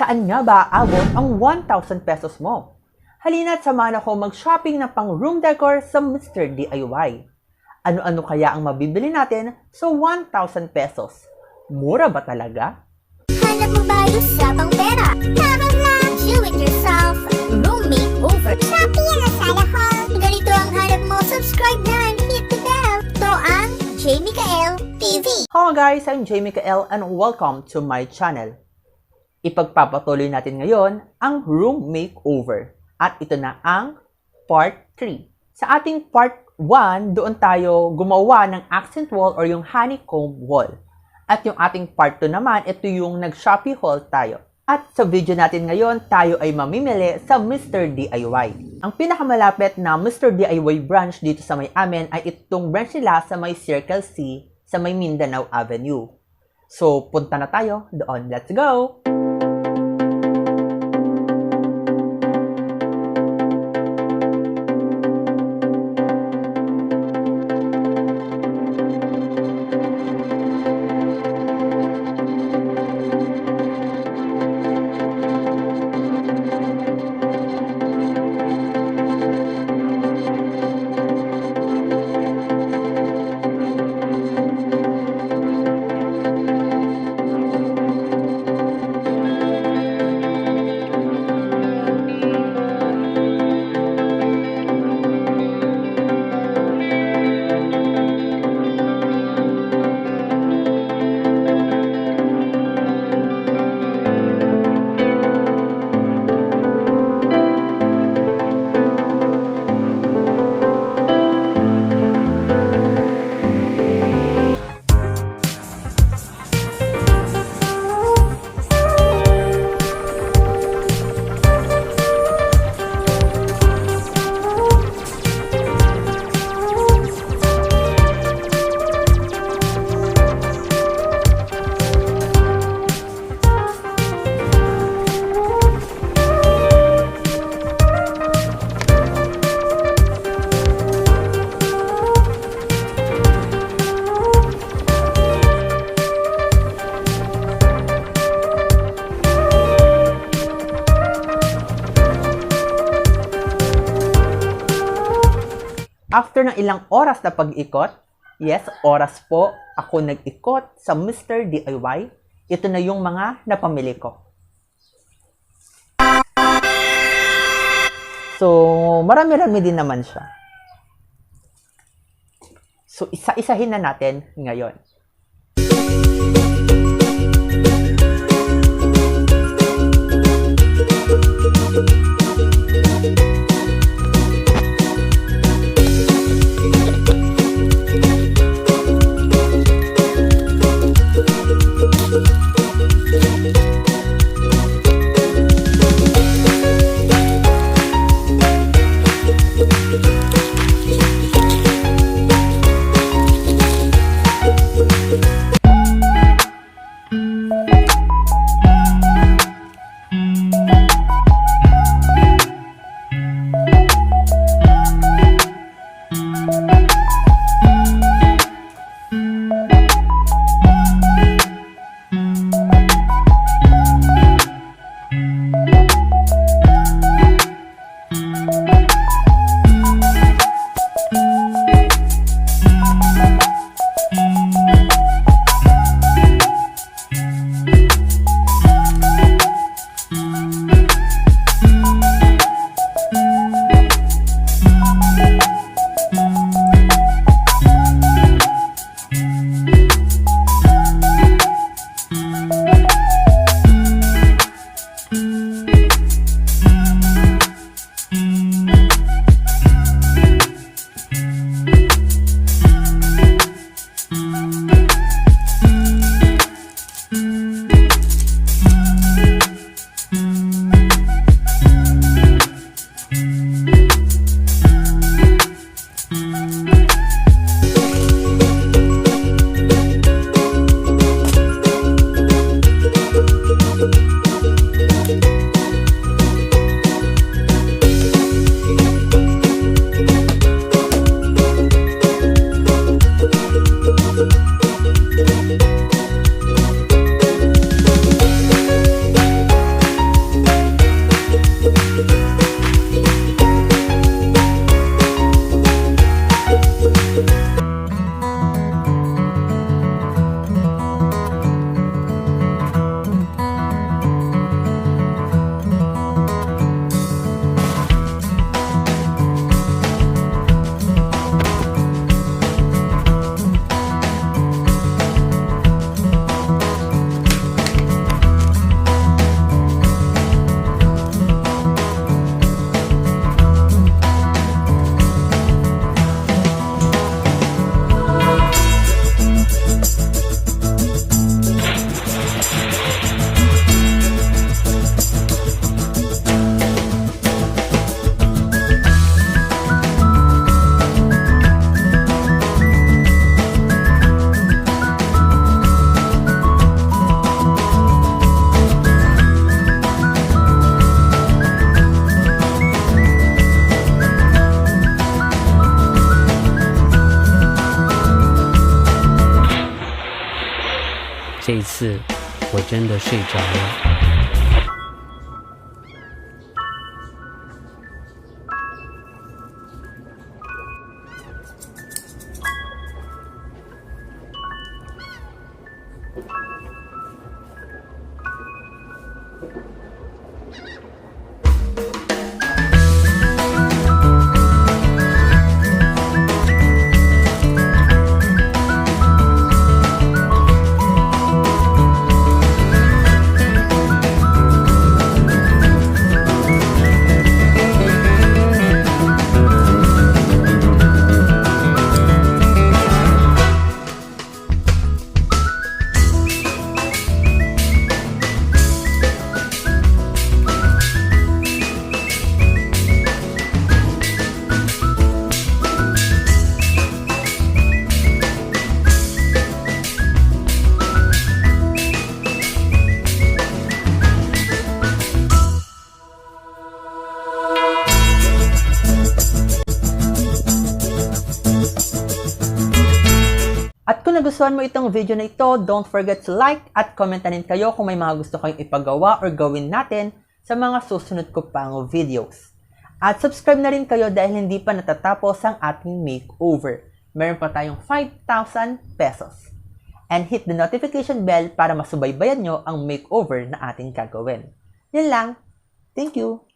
Saan nga ba aabot ang 1,000 pesos mo? Halina't samahan ako mag-shopping ng pang room decor sa Mr. D.I.Y. Ano-ano kaya ang mabibili natin sa 1,000 pesos? Mura ba talaga? Hanap mo ba usapang pera? Habang lang, do it yourself. Room makeover. Shopee na sana hall. Ganito ang hanap mo. Subscribe na and hit the bell. To ang Mikael TV. Hello guys, I'm Mikael and welcome to my channel. Ipagpapatuloy natin ngayon ang room makeover. At ito na ang part 3. Sa ating part 1, doon tayo gumawa ng accent wall or yung honeycomb wall. At yung ating part 2 naman, ito yung nag-Shopee haul tayo. At sa video natin ngayon, tayo ay mamimili sa Mr. D.I.Y. Ang pinakamalapit na Mr. D.I.Y branch dito sa may amin ay itong branch nila sa may Circle C sa may Mindanao Avenue. So, punta na tayo doon. Let's go! After ng ilang oras na pag-ikot, yes, oras po, ako nag-ikot sa Mr. D.I.Y. Ito na yung mga napamili ko. So, marami-rami din naman siya. So, isa-isahin na natin ngayon. 真的睡着了。At kung nagustuhan mo itong video na ito, don't forget to like at comment na rin kayo kung may mga gusto kayong ipagawa or gawin natin sa mga susunod ko pang videos. At subscribe na rin kayo dahil hindi pa natatapos ang ating makeover. Meron pa tayong 5,000 pesos. And hit the notification bell para masubaybayan nyo ang makeover na ating gagawin. Yan lang. Thank you!